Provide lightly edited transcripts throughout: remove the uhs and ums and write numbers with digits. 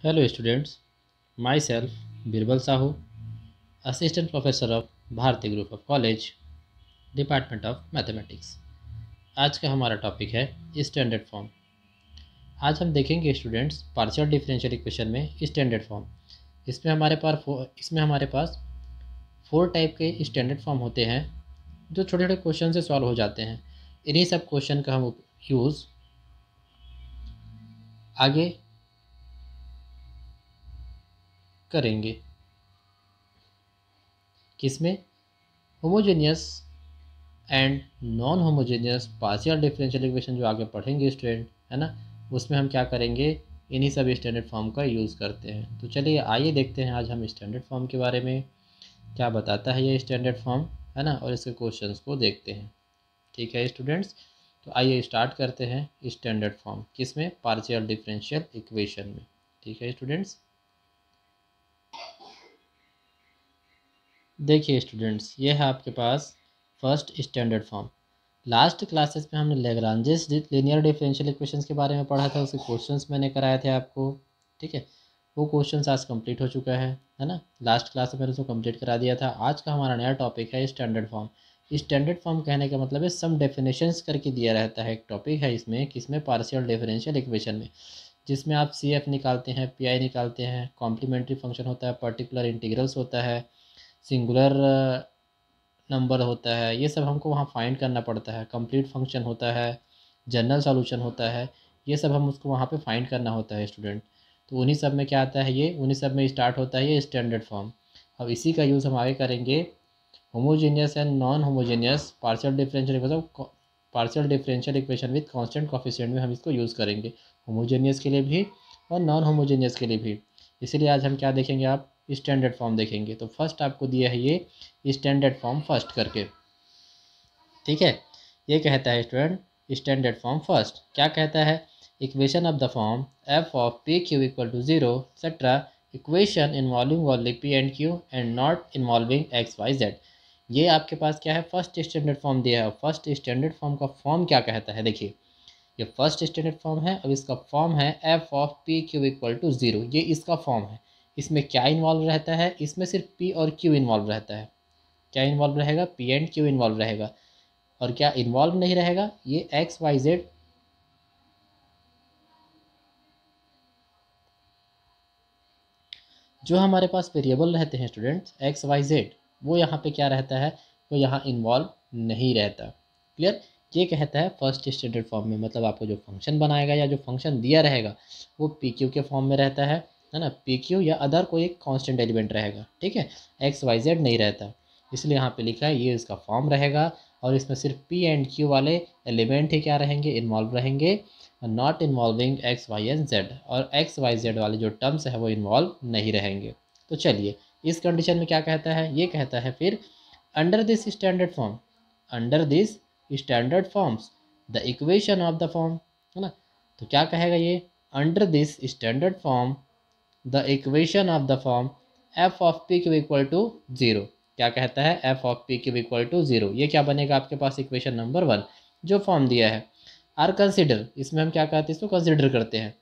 Hello students, myself Birbal Sahu, Assistant Professor of Bharati Group of College, Department of Mathematics। आज का हमारा topic है standard form. आज हम देखेंगे स्टूडेंट्स पार्शियल डिफरेंशियल इक्वेशन में स्टैंडर्ड फॉर्म। इसमें हमारे पास 4 टाइप के स्टैंडर्ड फॉर्म होते हैं जो छोटे छोटे क्वेश्चन से सॉल्व हो जाते हैं। इन्हीं सब क्वेश्चन का हम यूज़ आगे करेंगे। किसमें? Homogeneous and non homogeneous partial differential equation जो आगे पढ़ेंगे स्टूडेंट, है ना, उसमें हम क्या करेंगे, इन्हीं सब स्टैंडर्ड फॉर्म का यूज़ करते हैं। तो चलिए आइए देखते हैं आज हम स्टैंडर्ड फॉर्म के बारे में क्या बताता है ये स्टैंडर्ड फॉर्म, है ना, और इसके क्वेश्चंस को देखते हैं। ठीक है स्टूडेंट्स, तो आइए स्टार्ट करते हैं स्टैंडर्ड फॉर्म। किसमें? पार्शियल डिफरेंशियल इक्वेशन में। ठीक है स्टूडेंट्स, देखिए स्टूडेंट्स, ये है आपके पास first standard form. Last classes में हमने लैग्रांजेस लीनियर डिफरेंशियल इक्वेशंस के बारे में पढ़ा था, उसके क्वेश्चंस मैंने कराए थे आपको। ठीक है, वो क्वेश्चंस आज कंप्लीट हो चुका है ना। लास्ट क्लास में मैंने उसको कंप्लीट करा दिया था। आज का हमारा नया टॉपिक है स्टैंडर्ड फॉर्म। स्टैंडर्ड फॉर्म कहने का मतलब है सम डेफिनेशंस करके दिया रहता है। एक टॉपिक है इसमें, किसमें? पार्शियल डिफरेंशियल इक्वेशन में, जिसमें आप सी एफ निकालते हैं, पी आई निकालते हैं, कॉम्प्लीमेंट्री फंक्शन होता है, पर्टिकुलर इंटीग्रल्स होता है, सिंगुलर नंबर होता है, ये सब हमको वहाँ फाइंड करना पड़ता है। कंप्लीट फंक्शन होता है, जनरल सॉल्यूशन होता है, ये सब हम उसको वहाँ पे फाइंड करना होता है स्टूडेंट। तो उन्हीं सब में क्या आता है, ये उन्हीं सब में स्टार्ट होता है ये स्टैंडर्ड फॉर्म। अब इसी का यूज़ हम आगे करेंगे homogeneous and non homogeneous partial differential equation, partial differential equation with constant coefficient में हम इसको यूज़ करेंगे, होमोजेनियस के लिए भी और नॉन होमोजेनियस के लिए भी। इसीलिए आज हम क्या देखेंगे, आप स्टैंडर्ड फॉर्म देखेंगे। तो फर्स्ट आपको दिया है ये स्टैंडर्ड फॉर्म फर्स्ट करके। ठीक है, ये कहता है स्टूडेंट स्टैंडर्ड फॉर्म फर्स्ट क्या कहता है, equation of the form F of P Q equal to zero etcetera, equation involving only P and Q and not involving x Y Z. ये आपके पास क्या है, फर्स्ट स्टैंडर्ड फॉर्म दिया है। First standard form का फॉर्म क्या कहता है, देखिए ये फर्स्ट स्टैंडर्ड फॉर्म है। अब इसका फॉर्म है F of P Q equal to zero, ये इसका फॉर्म है। इसमें क्या इन्वॉल्व रहता है, इसमें सिर्फ पी और क्यू इन्वॉल्व रहता है। क्या इन्वॉल्व रहेगा? पी एंड क्यू इन्वॉल्व रहेगा। और क्या इन्वॉल्व नहीं रहेगा? ये एक्स वाई जेड, जो हमारे पास वेरिएबल रहते हैं स्टूडेंट्स, एक्स वाई जेड, वो यहाँ पे क्या रहता है, वो यहाँ इन्वॉल्व नहीं रहता। क्लियर? ये कहता है फर्स्ट स्टैंडर्ड फॉर्म में, मतलब आपको जो फंक्शन बनाएगा या जो फंक्शन दिया रहेगा वो पी क्यू के फॉर्म में रहता है ना, पी क्यू या अदर कोई एक कांस्टेंट एलिमेंट रहेगा। ठीक है, एक्स वाई जेड नहीं रहता, इसलिए यहाँ पे लिखा है ये इसका फॉर्म रहेगा। और इसमें सिर्फ पी एंड क्यू वाले एलिमेंट ही क्या रहेंगे, इन्वॉल्व रहेंगे, not involving x y and z, और एक्स वाई जेड वाले जो टर्म्स है वो इन्वॉल्व नहीं रहेंगे। तो चलिए इस कंडीशन में क्या कहता है, ये कहता है फिर under this standard form, under this standard forms the equation of the form, है ना। तो क्या कहेगा ये, under this standard form the equation of the form F of P Q equal to zero. क्या कहता है, F of P Q equal to zero, ये क्या बनेगा आपके पास, इक्वेशन नंबर 1 जो फॉर्म दिया है। आर कंसिडर, इसमें हम क्या कहते हैं, इसको कंसिडर करते हैं।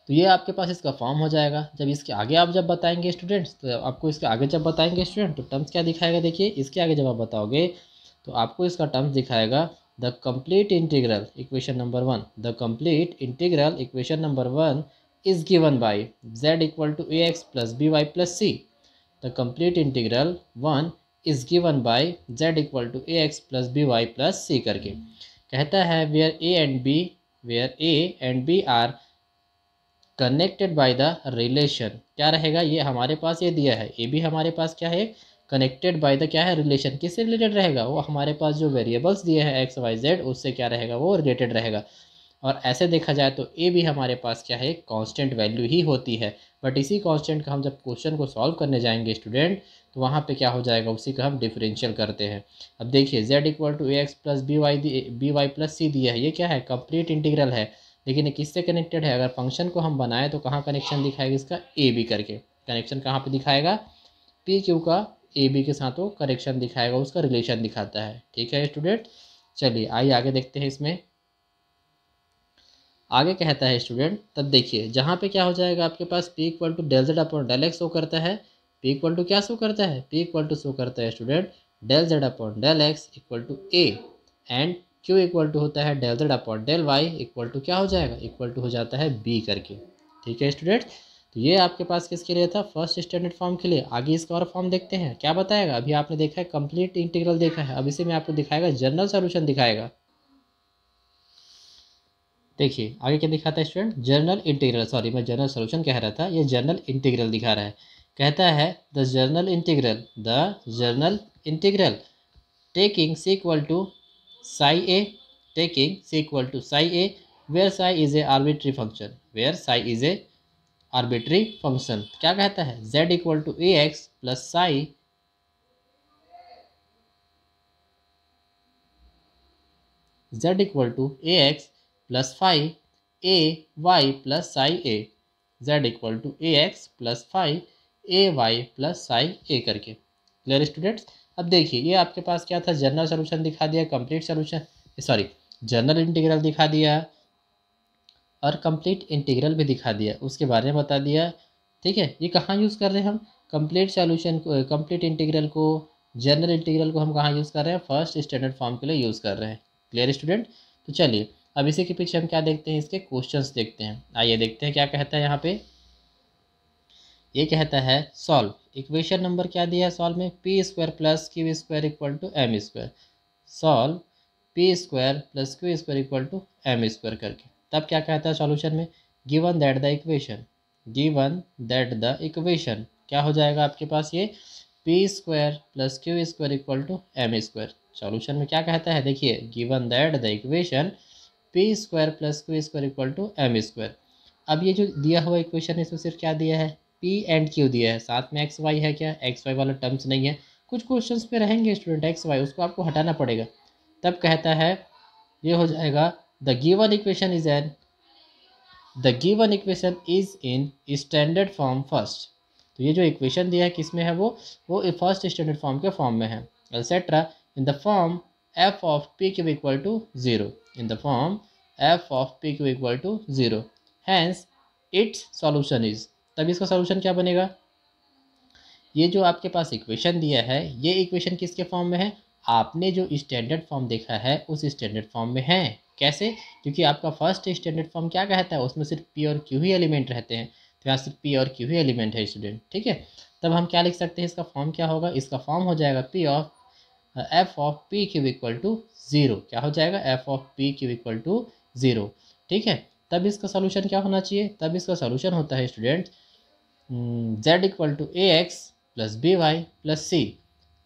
तो ये आपके पास इसका फॉर्म हो जाएगा। जब इसके आगे आप जब बताएंगे स्टूडेंट्स, तो आपको इसके आगे जब बताएंगे स्टूडेंट, तो टर्म्स क्या दिखाएगा, देखिए इसके आगे जब आप बताओगे तो आपको इसका टर्म्स दिखाएगा the complete integral equation number 1, the complete integral equation number 1 is given by z equal to a x plus b y plus c. The complete integral 1 is given by z equal to a x plus b y plus c करके। कहता है where a and b are connected by the relation, क्या रहेगा, ये हमारे पास ये दिया है, ये भी हमारे पास क्या है, कनेक्टेड बाय द क्या है, रिलेशन। किससे रिलेटेड रहेगा, वो हमारे पास जो वेरिएबल्स दिए हैं एक्स वाई जेड, उससे क्या रहेगा, वो रिलेटेड रहेगा। और ऐसे देखा जाए तो ए भी हमारे पास क्या है, कांस्टेंट वैल्यू ही होती है। बट इसी कांस्टेंट का हम जब क्वेश्चन को सॉल्व करने जाएंगे स्टूडेंट, तो वहाँ पे क्या हो जाएगा, उसी का हम डिफरेंशियल करते हैं। अब देखिए z equal to a x plus b y plus c दिया है, ये क्या है, कंप्लीट इंटीग्रल है। लेकिन ये किससे कनेक्टेड है, अगर फंक्शन को हम बनाए तो कहाँ कनेक्शन दिखाएगा इसका, ए बी करके। कनेक्शन कहाँ पे दिखाएगा, पी क्यू का ए बी के साथ वो कनेक्शन दिखाएगा, उसका रिलेशन दिखाता है। ठीक है स्टूडेंट, चलिए आइए आगे देखते हैं इसमें। आगे कहता है स्टूडेंट, तब देखिए जहाँ पे क्या हो जाएगा आपके पास p equal to del z upon del x show करता है, p इक्वल टू क्या शो करता है, p इक्वल टू शो करता है student del z upon del x equal to a, and q equal to होता है del z upon del y equal to क्या हो जाएगा, इक्वल टू हो जाता है b करके। ठीक है स्टूडेंट, तो ये आपके पास किसके लिए था, फर्स्ट स्टैंडर्ड फॉर्म के लिए। आगे इसका और फॉर्म देखते हैं क्या बताएगा। अभी आपने देखा है कंप्लीट इंटीग्रल देखा है, अब इसे में आपको दिखाएगा जनरल सोल्यूशन दिखाएगा। देखिए आगे क्या दिखाता है स्टूडेंट, जर्नल इंटीग्रल, सॉरी मैं जनरल सोल्यूशन कह रहा था, ये जर्नल इंटीग्रल दिखा रहा है। कहता है the general integral taking c equal to psi a, taking c equal to psi a where psi is a arbitrary function, where psi is a arbitrary function. क्या कहता है, z equal to a x plus psi, z equal to a x plus five a y plus psi a, z equal to a x plus five a y plus psi a करके। Clear students, अब देखिए ये आपके पास क्या था, general solution दिखा दिया, complete solution sorry general integral दिखा दिया और कंप्लीट इंटीग्रल भी दिखा दिया, उसके बारे में बता दिया। ठीक है, ये कहाँ यूज़ कर रहे हैं हम, कंप्लीट सॉल्यूशन को, कंप्लीट इंटीग्रल को, जनरल इंटीग्रल को हम कहाँ यूज़ कर रहे हैं, फर्स्ट स्टैंडर्ड फॉर्म के लिए यूज़ कर रहे हैं। क्लियर स्टूडेंट, तो चलिए अब इसी के पीछे हम क्या देखते हैं, इसके क्वेश्चंस देखते हैं। आइए देखते हैं क्या कहता है यहाँ पे। ये कहता है सॉल्व, इक्वेशन नंबर क्या दिया है सॉल्व में, p square plus q square equal to m square, solve p square plus q square equal to m square करके। तब क्या कहता है सॉल्यूशन में, given that the equation, given that the equation क्या हो जाएगा आपके पास, ये p square plus q square equal to m square. Solution में क्या कहता है, देखिए given that the equation p square plus q square equal to m square. अब ये जो दिया हुआ इक्वेशन है इसमें सिर्फ क्या दिया है, पी एंड क्यू दिया है, साथ में एक्स वाई है क्या, एक्स वाई वाला टर्म्स नहीं है। कुछ क्वेश्चंस पे रहेंगे स्टूडेंट एक्स वाई, उसको आपको हटाना पड़ेगा। तब कहता है ये हो जाएगा the given equation is an, the given equation is in standard form first. तो ये जो इक्वेशन दिया है किसमें है, वो फर्स्ट स्टैंडर्ड फॉर्म के फॉर्म में है, etcetera in the form F of P Q equal to zero, in the form F of P Q equal to zero, hence its solution is. तब इसका सॉल्यूशन क्या बनेगा, ये जो आपके पास इक्वेशन दिया है ये इक्वेशन किसके फॉर्म में है, आपने जो स्टैंडर्ड फॉर्म देखा है उस स्टैंडर्ड फॉर्म में है। कैसे, क्योंकि आपका फर्स्ट स्टैंडर्ड फॉर्म क्या कहता है, उसमें सिर्फ पी और क्यू ही एलिमेंट रहते हैं, तो यहाँ सिर्फ पी और क्यू ही एलिमेंट है स्टूडेंट। ठीक है, तब हम क्या लिख सकते हैं, इसका फॉर्म क्या होगा, इसका फॉर्म हो जाएगा p of f of P Q equal to zero. क्या हो जाएगा, f of P Q equal to zero. ठीक है, तब इसका सोल्यूशन क्या होना चाहिए, तब इसका सोल्यूशन होता है student z equal to a x plus b y plus c,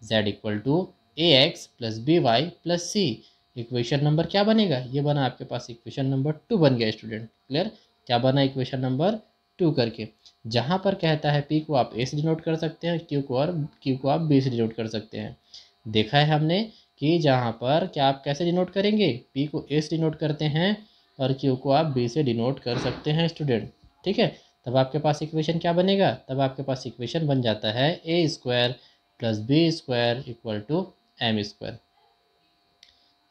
z equal to a x plus b y plus c. Equation number क्या बनेगा, ये बना आपके पास इक्वेशन नंबर 2 बन गया स्टूडेंट। क्लियर, क्या बना इक्वेशन नंबर 2 करके। जहाँ पर कहता है p को आप a से डिनोट कर सकते हैं, q को आप b से डिनोट कर सकते हैं। देखा है हमने कि जहाँ पर क्या आप कैसे डिनोट करेंगे, p को a से डिनोट करते हैं और q को आप b से डिनोट कर सकते हैं स्टूडेंट। ठीक है, तब आपके पास इक्वेशन क्या बनेगा, तब आपके पास इक्वेशन बन जाता है a square plus b square equal to m square,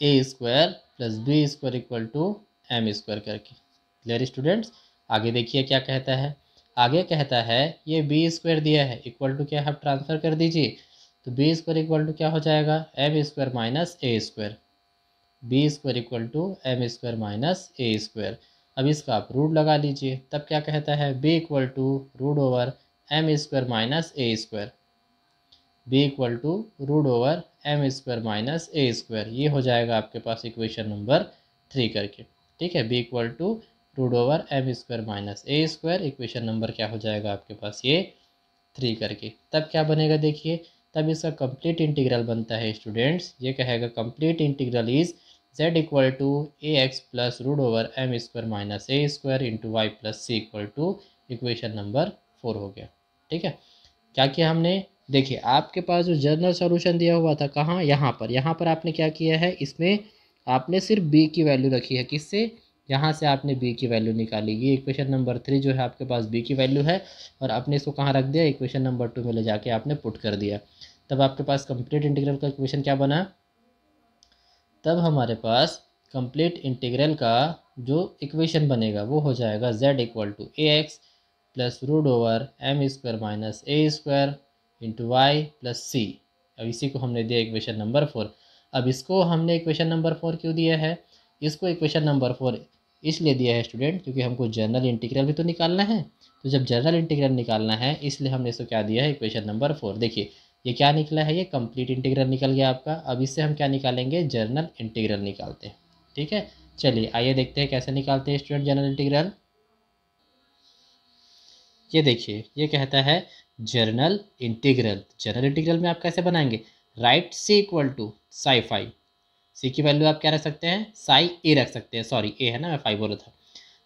a square plus b square equal to m square करके। क्लियर स्टूडेंट्स, आगे देखिए क्या कहता है। आगे कहता है ये बी स्क्वायर दिया है इक्वल टू क्या, आप ट्रांसफर कर दीजिए, तो बी स्क्वायर इक्वल टू क्या हो जाएगा, m square minus a square, b square equal to m square minus a square. अब इसका आप रूट लगा लीजिए, तब क्या कहता है, b equal to root over m square minus a square, b equal to root over m square minus a square. ये हो जाएगा आपके पास इक्वेशन नंबर 3 करके। ठीक है, b equal to root over m square minus a square, equation number क्या हो जाएगा आपके पास, ये 3 करके। तब क्या बनेगा देखिए, तब इसका कंप्लीट इंटीग्रल बनता है स्टूडेंट्स, ये कहेगा complete integral is z equal to a x plus root over m square minus a square into y plus c equal to equation number 4 हो गया। ठीक है, क्या किया हमने, देखिए आपके पास जो जनरल सॉल्यूशन दिया हुआ था कहाँ, यहाँ पर आपने क्या किया है, इसमें आपने सिर्फ b की वैल्यू रखी है, किससे, यहाँ से आपने b की वैल्यू निकाली। ये इक्वेशन नंबर 3 जो है आपके पास b की वैल्यू है, और आपने इसको कहाँ रख दिया, इक्वेशन नंबर 2 में ले जाके आपने पुट कर दिया। तब आपके पास कंप्लीट इंटीग्रल का इक्वेशन क्या बना, तब हमारे पास कंप्लीट इंटीग्रल का जो इक्वेशन बनेगा वो हो जाएगा z equal to a x plus root over m square minus a square into y plus c. अब इसी को हमने दिया इक्वेशन नंबर 4। अब इसको हमने इक्वेशन नंबर 4 क्यों दिया है? इसको इक्वेशन नंबर 4 इसलिए दिया है स्टूडेंट क्योंकि हमको जनरल इंटीग्रल भी तो निकालना है। तो जब जनरल इंटीग्रल निकालना है इसलिए हमने इसको क्या दिया है, इक्वेशन नंबर 4। देखिए ये क्या निकला है, ये कंप्लीट इंटीग्रल निकल गया आपका। अब इससे हम क्या निकालेंगे, जनरल इंटीग्रल निकालते हैं। ठीक है, चलिए आइए देखते हैं कैसे निकालते हैं स्टूडेंट जनरल इंटीग्रल। ये देखिए ये कहता है जनरल इंटीग्रल। जनरल इंटीग्रल में आप कैसे बनाएंगे, right C equal to psi phi. C की वैल्यू आप क्या रख सकते हैं, साई ए रख सकते हैं, सॉरी ए है ना, मैं फाई बोल रहा था।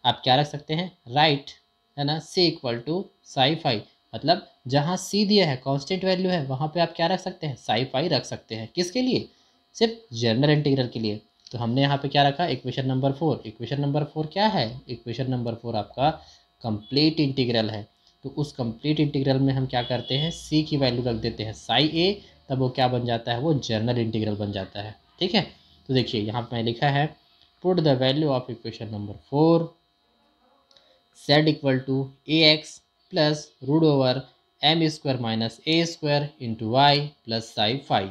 आप क्या रख सकते हैं, राइट है ना, सी इक्वल टू साई फाई। मतलब जहाँ सी दिया है कांस्टेंट वैल्यू है वहाँ पे आप क्या रख सकते हैं, साई फाई रख सकते हैं। किसके लिए, सिर्फ जनरल इंटीग्रल के लिए। तो हमने यहाँ पे क्या रखा, इक्वेशन नंबर 4। इक्वेशन नंबर 4 क्या है, इक्वेशन नंबर 4 आपका कंप्लीट इंटीग्रल है। तो उस कंप्लीट इंटीग्रल में हम क्या करते हैं, सी की वैल्यू रख देते हैं साई ए, तब वो क्या बन जाता है, वो जनरल इंटीग्रल बन जाता है। ठीक है, तो देखिए यहाँ पे लिखा है put the value of equation number 4 z equal to a x plus root over m square minus a square into y plus psi phi.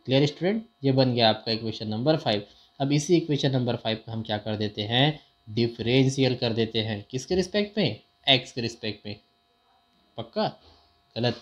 Clear student, ये बन गया आपका इक्वेशन नंबर 5। अब इसी इक्वेशन नंबर 5 को हम क्या कर देते हैं, डिफरेंशियल कर देते हैं। किसके रिस्पेक्ट में, एक्स के रिस्पेक्ट में। पक्का गलत,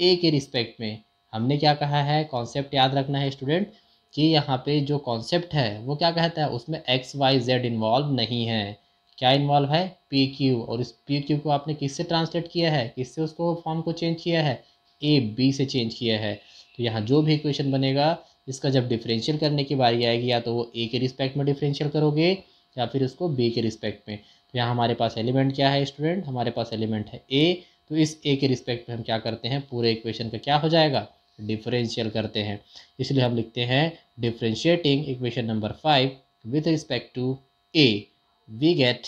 ए के रिस्पेक्ट में। हमने क्या कहा है, कॉन्सेप्ट याद रखना है स्टूडेंट कि यहाँ पे जो कॉन्सेप्ट है वो क्या कहता है, उसमें एक्स वाई जेड इन्वॉल्व नहीं है। क्या इन्वॉल्व है, पी क्यू। और इस पी क्यू को आपने किससे ट्रांसलेट किया है, किससे उसको फॉर्म को चेंज किया है, ए बी से चेंज किया है। तो यहाँ जो भी इक्वेशन बनेगा इसका जब डिफरेंशियल करने की बारी आएगी या तो वो ए के रिस्पेक्ट में डिफरेंशियल करोगे या फिर उसको बी के रिस्पेक्ट में। तो यहाँ हमारे पास एलिमेंट क्या है स्टूडेंट, हमारे पास एलिमेंट है ए। तो इस ए के रिस्पेक्ट में हम क्या करते हैं, पूरे इक्वेशन का क्या हो जाएगा, डिफरेंशियल करते हैं। इसलिए हम लिखते हैं differentiating equation number 5 with respect to a we get.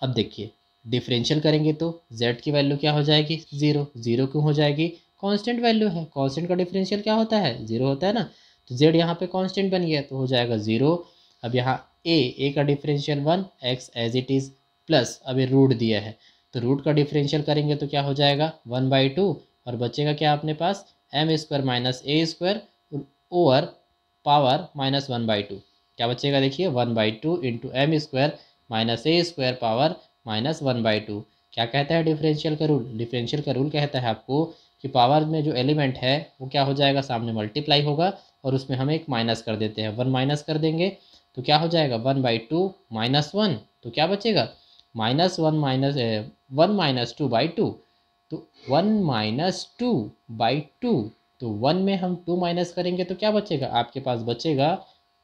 अब देखिए डिफरेंशियल करेंगे तो z की वैल्यू क्या हो जाएगी, 0। 0 क्यों हो जाएगी, कांस्टेंट वैल्यू है, कांस्टेंट का डिफरेंशियल क्या होता है, 0 होता है ना। तो z यहाँ पे कांस्टेंट बन गया तो हो जाएगा 0। अब यहाँ a का differential 1, x as it is, plus अब ये रूट दिया है तो रूट का डिफरेंशियल करेंगे तो क्या हो जाएगा 1/2, और बचेगा क्या अपने पास, M square minus a square over power minus 1/2। क्या बचेगा देखिए 1/2 into M square minus a square power minus 1/2। क्या कहता है डिफरेंशियल का रूल, डिफरेंशियल का रूल कहता है आपको कि पावर में जो एलिमेंट है वो क्या हो जाएगा, सामने मल्टीप्लाई होगा और उसमें हम एक माइनस कर देते हैं, 1 माइनस कर देंगे तो क्या हो जाएगा 1/2 माइनस 1। तो क्या बचेगा -1 माइनस 2/2। तो 1 माइनस 2/2, तो 1 में हम 2 माइनस करेंगे तो क्या बचेगा, आपके पास बचेगा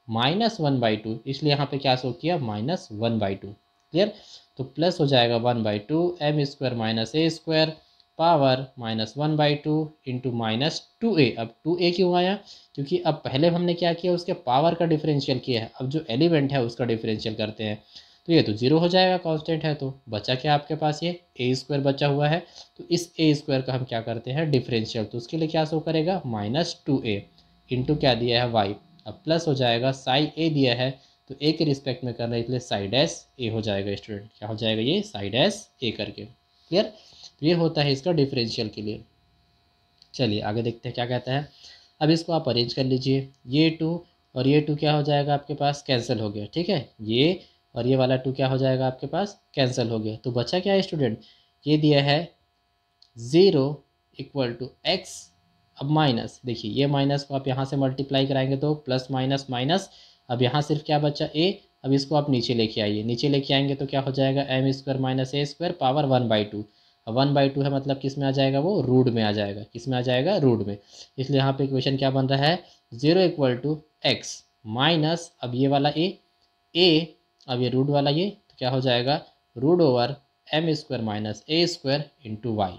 -1/2। इसलिए यहाँ पे क्या शो किया, -1/2। क्लियर, तो प्लस हो जाएगा 1/2 M square minus a square power -1/2 into -2a। अब 2a क्यों आया, क्योंकि अब पहले हमने क्या किया, उसके पावर का डिफरेंशियल किया है, अब जो एलिमेंट है उसका डिफरेंशियल करते हैं। तो ये तो 0 हो जाएगा, कांस्टेंट है। तो बचा क्या आपके पास, ये ए स्क्वायर बचा हुआ है। तो इस ए स्क्वायर का हम क्या करते हैं, डिफरेंशियल। तो उसके लिए क्या शो करेगा, -2a इंटू क्या दिया है वाई। अब प्लस हो जाएगा साई ए दिया है तो ए के रिस्पेक्ट में करना है, इसलिए साइड एस ए हो जाएगा स्टूडेंट। क्या हो जाएगा, ये साइड एस ए करके। क्लियर, तो ये होता है इसका डिफरेंशियल के लिए। चलिए आगे देखते हैं क्या कहता है। अब इसको आप अरेंज कर लीजिए, ये 2 और ये 2 क्या हो जाएगा आपके पास, कैंसिल हो गया। ठीक है, ये और ये वाला 2 क्या हो जाएगा आपके पास, कैंसिल हो गया। तो बचा क्या है स्टूडेंट, ये दिया है 0 इक्वल टू एक्स। अब माइनस, देखिए ये माइनस को आप यहाँ से मल्टीप्लाई कराएंगे तो प्लस माइनस माइनस। अब यहाँ सिर्फ क्या बचा ए। अब इसको आप नीचे लेके आइए, नीचे लेके आएंगे तो क्या हो जाएगा m square minus a square power 1/2। 1/2 है मतलब किस में आ जाएगा, वो रूट में आ जाएगा। किस में आ जाएगा, रूट में। इसलिए यहाँ पे इक्वेशन क्या बन रहा है, 0 इक्वल टू एक्स माइनस, अब ये वाला ए, अब ये रूट वाला ये, तो क्या हो जाएगा root over m square minus a square into y.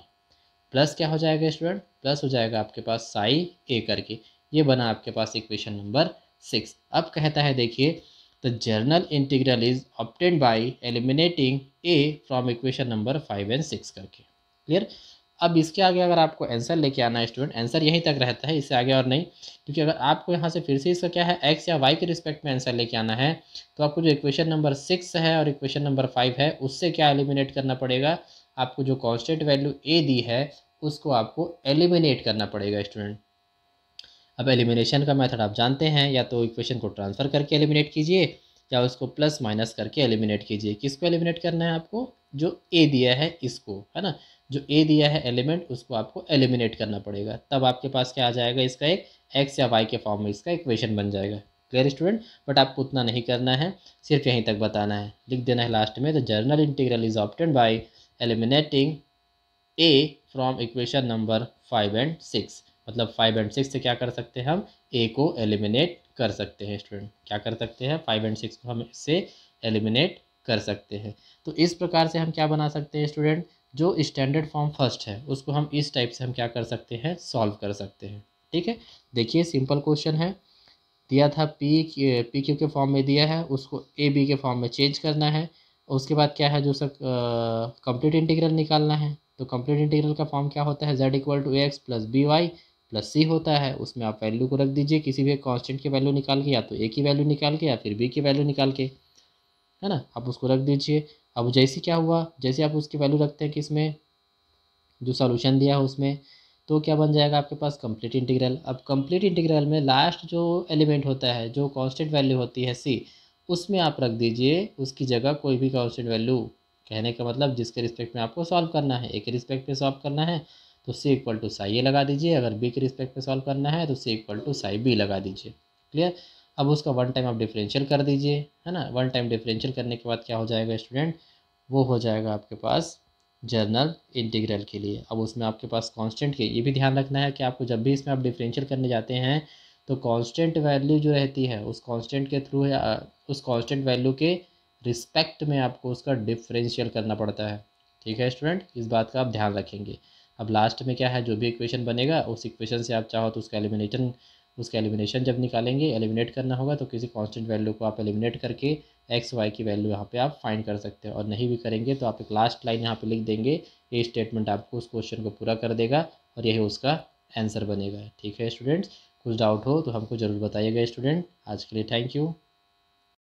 Plus क्या हो जाएगा स्टूडेंट, प्लस हो जाएगा आपके पास साई ए करके। ये बना आपके पास इक्वेशन नंबर 6। अब कहता है देखिए the general integral is obtained by eliminating A from equation number 5 and 6 करके। क्लियर, अब इसके आगे अगर आपको आंसर लेके आना है स्टूडेंट, आंसर यहीं तक रहता है, इससे आगे और नहीं, क्योंकि अगर आपको यहाँ से फिर से इसका क्या है एक्स या वाई के रिस्पेक्ट में आंसर लेके आना है, तो आपको जो इक्वेशन नंबर 6 है और इक्वेशन नंबर 5 है उससे क्या एलिमिनेट करना पड़ेगा, आपको जो कॉन्स्टेंट वैल्यू ए दी है उसको आपको एलिमिनेट करना पड़ेगा स्टूडेंट। अब एलिमिनेशन का मेथड आप जानते हैं, या तो इक्वेशन को ट्रांसफ़र करके एलिमिनेट कीजिए या उसको प्लस माइनस करके एलिमिनेट कीजिए। किसको एलिमिनेट करना है आपको, जो ए दिया है इसको, है ना, जो ए दिया है एलिमेंट उसको आपको एलिमिनेट करना पड़ेगा, तब आपके पास क्या आ जाएगा, इसका एक एक्स या वाई के फॉर्म में इसका इक्वेशन बन जाएगा। क्लियर स्टूडेंट, बट आपको उतना नहीं करना है, सिर्फ यहीं तक बताना है, लिख देना है लास्ट में the general integral is obtained by eliminating A from equation number 5 and 6। मतलब 5 एंड 6 से क्या कर सकते हैं, हम ए को एलिमिनेट कर सकते हैं स्टूडेंट। क्या कर सकते हैं, 5 एंड 6 को हम इससे एलिमिनेट कर सकते हैं। तो इस प्रकार से हम क्या बना सकते हैं स्टूडेंट, जो स्टैंडर्ड फॉर्म फर्स्ट है उसको हम इस टाइप से हम क्या कर सकते हैं, सॉल्व कर सकते हैं। ठीक है, देखिए सिंपल क्वेश्चन है, दिया था पी क्यू के फॉर्म में दिया है, उसको ए बी के फॉर्म में चेंज करना है। उसके बाद क्या है, जो सर कंप्लीट इंटीग्रल निकालना है। तो कंप्लीट इंटीग्रल का फॉर्म क्या होता है, z equal to x plus b y plus c होता है। उसमें आप वैल्यू को रख दीजिए, किसी भी कांस्टेंट की वैल्यू निकाल के, या तो ए की वैल्यू निकाल के या फिर बी की वैल्यू निकाल के, है ना, आप उसको रख दीजिए। अब जैसे क्या हुआ, जैसे आप उसकी वैल्यू रखते हैं किसमें, जो सॉल्यूशन दिया है उसमें, तो क्या बन जाएगा आपके पास कंप्लीट इंटीग्रल। अब कंप्लीट इंटीग्रल में लास्ट जो एलिमेंट होता है, जो कांस्टेंट वैल्यू होती है सी, उसमें आप रख दीजिए उसकी जगह कोई भी कांस्टेंट वैल्यू। कहने का मतलब जिसके रिस्पेक्ट में आपको सॉल्व करना है, ए के रिस्पेक्ट में सॉल्व करना है तो सी इक्वल टू साई ए लगा दीजिए, अगर बी के रिस्पेक्ट में सॉल्व करना है तो सी इक्वल टू साई बी लगा दीजिए। क्लियर। अब उसका वन टाइम आप डिफरेंशियल कर दीजिए, है ना, वन टाइम डिफरेंशियल करने के बाद क्या हो जाएगा स्टूडेंट, वो हो जाएगा आपके पास जर्नल इंटीग्रल के लिए। अब उसमें आपके पास कांस्टेंट के, ये भी ध्यान रखना है कि आपको जब भी इसमें आप डिफरेंशियल करने जाते हैं तो कांस्टेंट वैल्यू जो रहती है उस कांस्टेंट के थ्रू है, उस कांस्टेंट वैल्यू के रिस्पेक्ट में आपको उसका डिफरेंशियल करना पड़ता है। ठीक है स्टूडेंट, इस बात का आप ध्यान रखेंगे। अब लास्ट में क्या है, जो भी इक्वेशन बनेगा उस इक्वेशन से आप चाहो तो उसका एलिमिनेशन जब निकालेंगे, एलिमिनेट करना होगा तो किसी कांस्टेंट वैल्यू को आप एलिमिनेट करके एक्स वाई की वैल्यू यहाँ पे आप फाइंड कर सकते हैं। और नहीं भी करेंगे तो आप एक लास्ट लाइन यहाँ पे लिख देंगे, ये स्टेटमेंट आपको उस क्वेश्चन को पूरा कर देगा और यही उसका आंसर बनेगा। ठीक है स्टूडेंट्स, कुछ डाउट हो तो हमको ज़रूर बताइएगा स्टूडेंट। आज के लिए थैंक यू।